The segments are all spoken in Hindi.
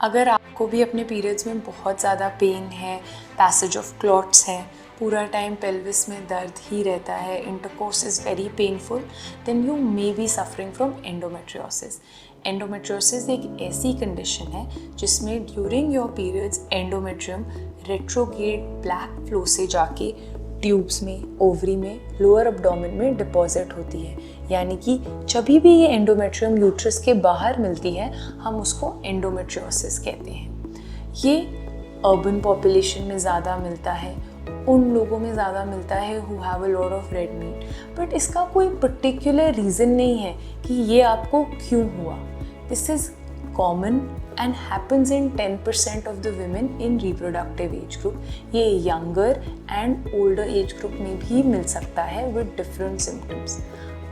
अगर आपको भी अपने पीरियड्स में बहुत ज़्यादा पेन है, पैसेज ऑफ क्लॉट्स है, पूरा टाइम पेल्विस में दर्द ही रहता है, intercourse is very painful, then you may be suffering from endometriosis. Endometriosis एक ऐसी कंडीशन है जिसमें during your periods endometrium retrograde black flow से जाके ट्यूब्स में, ओवरी में, लोअर अब्डोमेन में डिपॉजिट होती है। यानी कि जब भी ये एंडोमेट्रियम यूट्रस के बाहर मिलती है हम उसको एंडोमेट्रियोसिस कहते हैं। ये अर्बन पॉपुलेशन में ज़्यादा मिलता है, उन लोगों में ज़्यादा मिलता है who have a lot of red meat, but इसका कोई पर्टिकुलर रीज़न नहीं है कि ये आपको क्यों हुआ। This is common and happens in 10% of the women in reproductive age group. ये younger and older age group में भी मिल सकता है with different symptoms.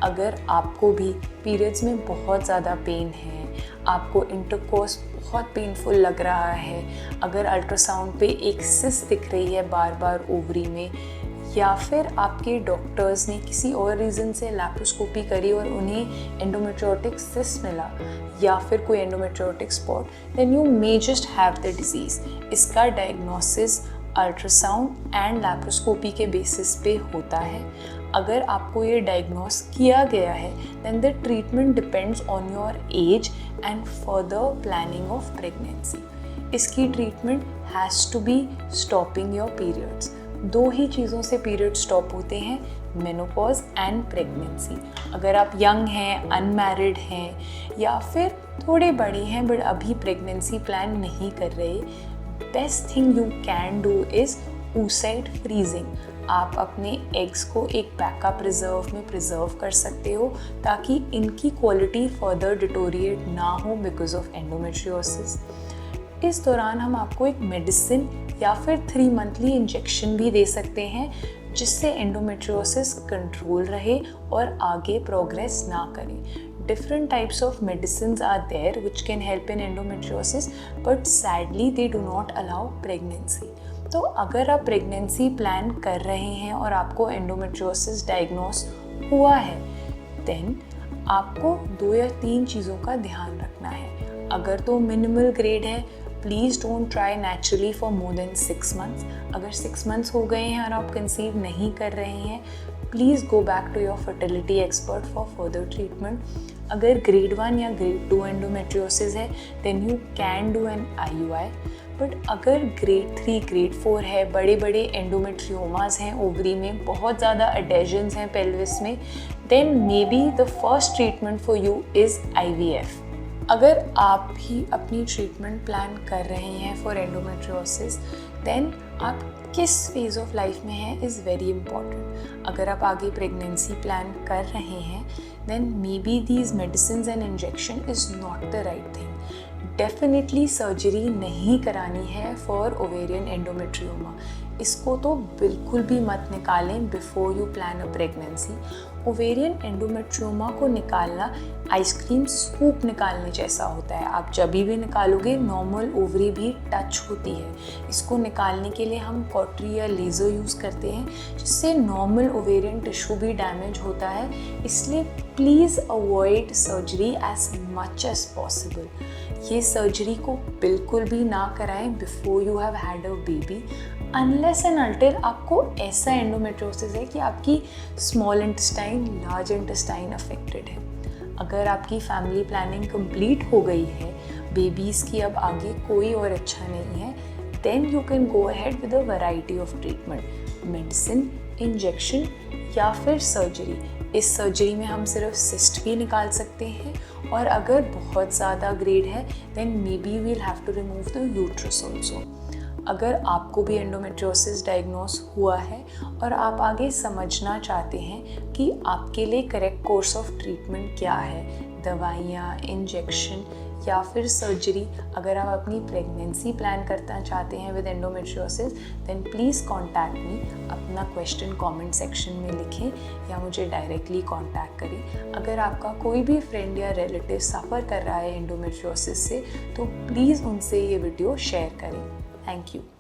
अगर आपको भी periods में बहुत ज़्यादा पेन है, आपको इंटरकोर्स बहुत पेनफुल लग रहा है, अगर अल्ट्रासाउंड पे एक सिस्ट दिख रही है बार बार ओवरी में, या फिर आपके डॉक्टर्स ने किसी और रीज़न से लैप्रोस्कोपी करी और उन्हें एंडोमेट्रियोटिक सिस्ट मिला या फिर कोई endometriotic spot, then you may just have the disease. इसका डायग्नोसिस अल्ट्रासाउंड एंड लैप्रोस्कोपी के बेसिस पे होता है। अगर आपको ये डायग्नोस किया गया है then the treatment depends on your age and further planning of pregnancy. इसकी treatment has to be stopping your periods. दो ही चीज़ों से पीरियड स्टॉप होते हैं, मेनोपॉज एंड प्रेगनेंसी। अगर आप यंग हैं, अनमैरिड हैं या फिर थोड़े बड़े हैं बट अभी प्रेगनेंसी प्लान नहीं कर रहे, best thing you can do is oocyte freezing. आप अपने एग्स को एक बैकअप रिजर्व में प्रिजर्व कर सकते हो ताकि इनकी क्वालिटी फर्दर डिटोरिएट ना हो बिकॉज ऑफ एंडोमेट्रियोसिस। इस दौरान हम आपको एक मेडिसिन या फिर 3 मंथली इंजेक्शन भी दे सकते हैं जिससे एंडोमेट्रियोसिस कंट्रोल रहे और आगे प्रोग्रेस ना करे। Different types of medicines are there which can help in endometriosis, but sadly they do not allow pregnancy. तो अगर आप प्रेगनेंसी प्लान कर रहे हैं और आपको एंडोमेट्रियोसिस डायग्नोस हुआ है, देन आपको 2 या 3 चीज़ों का ध्यान रखना है। अगर तो मिनिमल ग्रेड है, please don't try naturally for more than 6 months. अगर 6 मंथ्स हो गए हैं और आप कंसीव नहीं कर रहे हैं, please go back to your fertility expert for further treatment. अगर ग्रेड 1 या ग्रेड 2 एंडोमेट्रियोसिस है then you can do an IUI। But अगर ग्रेड 3, ग्रेड 4 है, बड़े बड़े एंडोमेट्रियोमास हैं ओवरी में, बहुत ज़्यादा एडेजन्स हैं पेल्विस में, then may be the first treatment for you is IVF। अगर आप भी अपनी ट्रीटमेंट प्लान कर रहे हैं फॉर एंडोमेट्रियोसिस, देन आप किस फेज़ ऑफ लाइफ में हैं इज़ वेरी इंपॉर्टेंट। अगर आप आगे प्रेगनेंसी प्लान कर रहे हैं then may be these medicine and injection is not the right thing. Definitely surgery नहीं करानी है फॉर ओवेरियन एंडोमेट्रियोमा। इसको तो बिल्कुल भी मत निकालें before you plan a pregnancy. Ovarian endometrioma को निकालना आइसक्रीम स्कूप निकालने जैसा होता है। आप जब भी निकालोगे नॉर्मल ओवरी भी टच होती है। इसको निकालने के लिए हम कॉटरी या लेज़र यूज़ करते हैं जिससे नॉर्मल ओवेरियन टिश्यू भी डैमेज होता है। इसलिए please avoid surgery as much as possible. ये सर्जरी को बिल्कुल भी ना कराएं before you have had a baby, unless and until आपको ऐसा एंडोमेट्रियोसिस है कि आपकी small intestine, large intestine affected है। अगर आपकी फैमिली प्लानिंग कंप्लीट हो गई है, बेबीज़ की अब आगे कोई और अच्छा नहीं है, then you can go ahead with a variety of treatment, medicine, injection या फिर सर्जरी। इस सर्जरी में हम सिर्फ सिस्ट भी निकाल सकते हैं और अगर बहुत ज़्यादा ग्रेड है then may be we'll have to remove the uterus also. अगर आपको भी एंडोमेट्रियोसिस डायग्नोस हुआ है और आप आगे समझना चाहते हैं कि आपके लिए करेक्ट कोर्स ऑफ ट्रीटमेंट क्या है, दवाइयाँ, इंजेक्शन या फिर सर्जरी, अगर आप अपनी प्रेगनेंसी प्लान करना चाहते हैं with endometriosis, then please contact me. अपना क्वेश्चन कमेंट सेक्शन में लिखें या मुझे डायरेक्टली कॉन्टैक्ट करें। अगर आपका कोई भी फ्रेंड या रिलेटिव सफ़र कर रहा है एंडोमेट्रियोसिस से तो प्लीज़ उनसे ये वीडियो शेयर करें। Thank you.